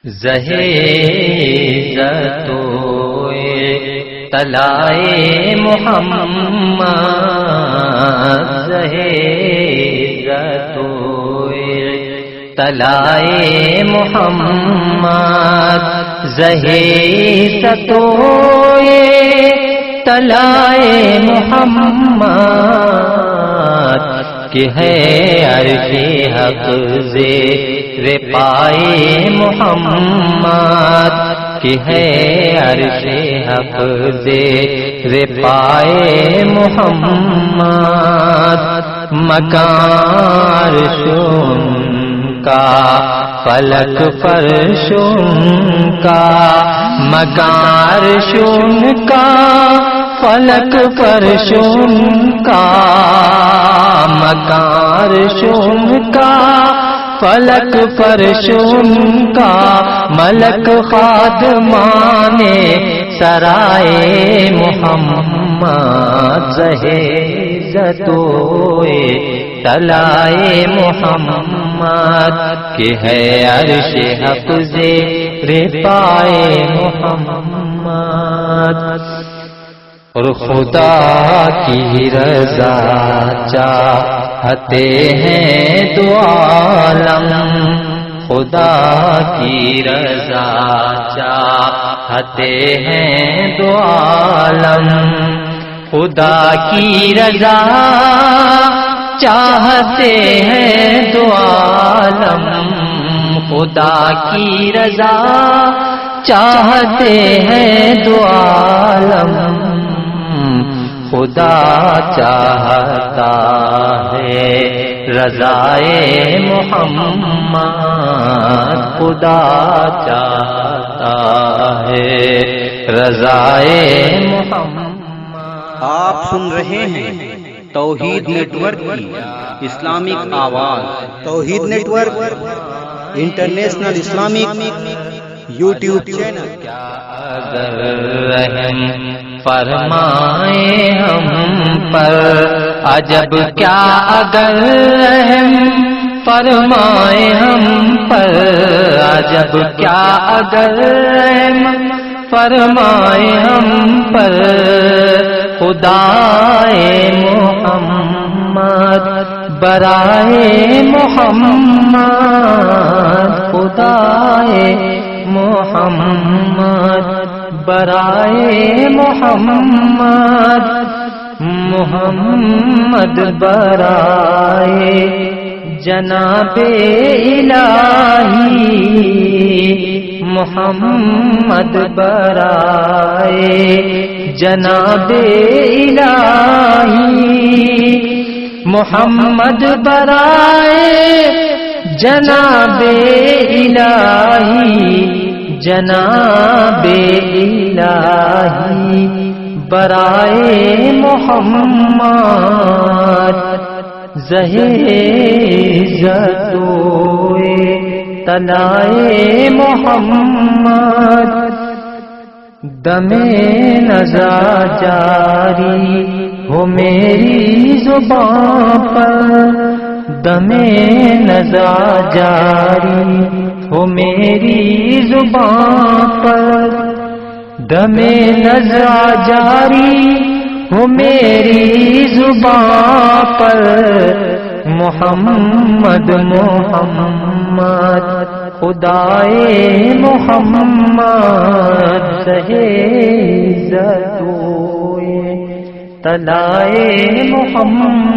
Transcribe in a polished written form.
زہیزتوئے طلائے محمد، زہیزتوئے طلائے محمد، زہیزتوئے طلائے محمد، کہ ہے عرش حق زیر پائے محمد، کہ ہے عرش حق زیر پائے محمد، مکان عرشوں کا فلک فرشوں کا، مکان عرشوں کا فلک فرشوں کا، مکان عرشوں کا فلک فرشوں کا، ملک خادمان سرائے محمد، زہیزتوئے طلائے محمد، کہ ہے عرش حق زیر پائے محمد، اور خدا کی رضا چاہتے ہیں دو عالم، خدا کی رضا چاہتے ہیں دو عالم، خدا کی رضا چاہتے ہیں دو عالم، خدا کی رضا چاہتے ہیں دو عالم، خدا چاہتا ہے رضائے محمد، خدا چاہتا ہے رضائے محمد۔ آپ سن رہے ہیں توحید نیٹ ورک کی اسلامک آواز، توحید network international Islamic YouTube channel. اگر رحم فرمائے ہم پر، عجب کیا اگر رحم فرمائے ہم پر، عجب کیا اگر رحم فرمائے ہم پر، خدائے محمد برائے محمد، خدائے محمد برائے محمد، محمد برائے جناب الہی، محمد برائے جناب الہی، محمد برائے جناب الہی، جناب الہی برائے محمد، زہیزتوئے طلائے محمد، دم نزا جاری ہو میری زبان پر، دم نزا جاری ہو میری زبان پر، دم نزا جاری ہو میری زبان پر، محمد محمد خدائے محمد، زہیزتوئے طلائے محمد۔